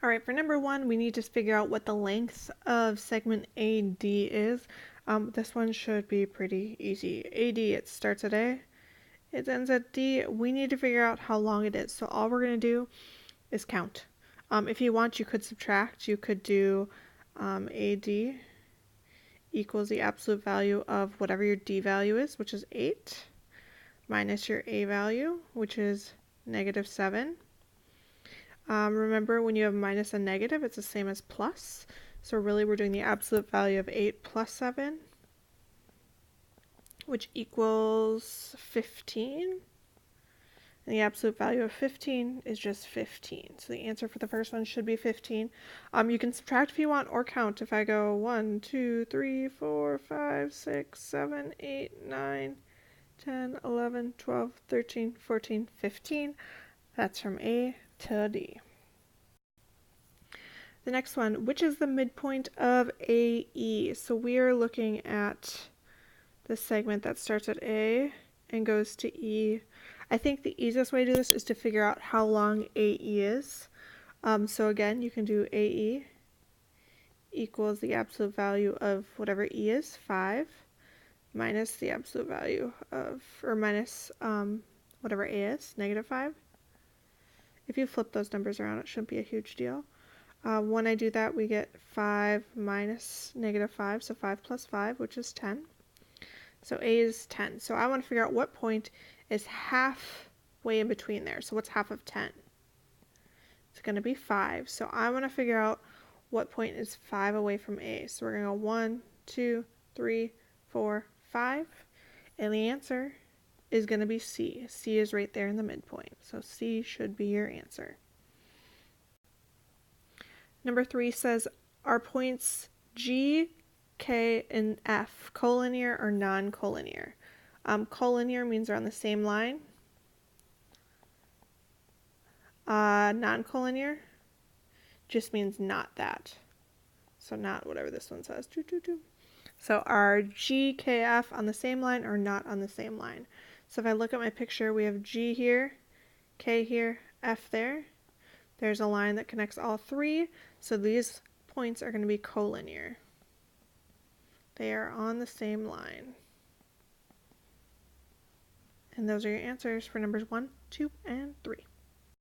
All right, for number one, we need to figure out what the length of segment AD is. This one should be pretty easy. AD, it starts at A, it ends at D. We need to figure out how long it is. So all we're going to do is count. If you want, you could subtract. You could do AD equals the absolute value of whatever your D value is, which is 8, minus your A value, which is -7. Remember, when you have minus and negative, it's the same as plus. So really, we're doing the absolute value of 8 plus 7, which equals 15. And the absolute value of 15 is just 15. So the answer for the first one should be 15. You can subtract if you want or count. If I go 1, 2, 3, 4, 5, 6, 7, 8, 9, 10, 11, 12, 13, 14, 15. That's from A to D. The next one, which is the midpoint of AE? So we are looking at the segment that starts at A and goes to E. I think the easiest way to do this is to figure out how long AE is. So again, you can do AE equals the absolute value of whatever E is, 5, minus the absolute value of, or minus whatever A is, -5. If you flip those numbers around, it shouldn't be a huge deal. When I do that, we get 5 minus -5, so 5 plus 5, which is 10. So A is 10. So I want to figure out what point is halfway in between there. So what's half of 10? It's going to be 5. So I want to figure out what point is 5 away from A. So we're going to go 1, 2, 3, 4, 5. And the answer is going to be C. C is right there in the midpoint. So C should be your answer. Number 3 says, are points G, K, and F collinear or non-collinear? Collinear means they're on the same line. Non-collinear just means not that. So not whatever this one says. So are G, K, F on the same line or not on the same line? So if I look at my picture, we have G here, K here, F there. There's a line that connects all three, so these points are going to be collinear. They are on the same line. And those are your answers for numbers 1, 2, and 3.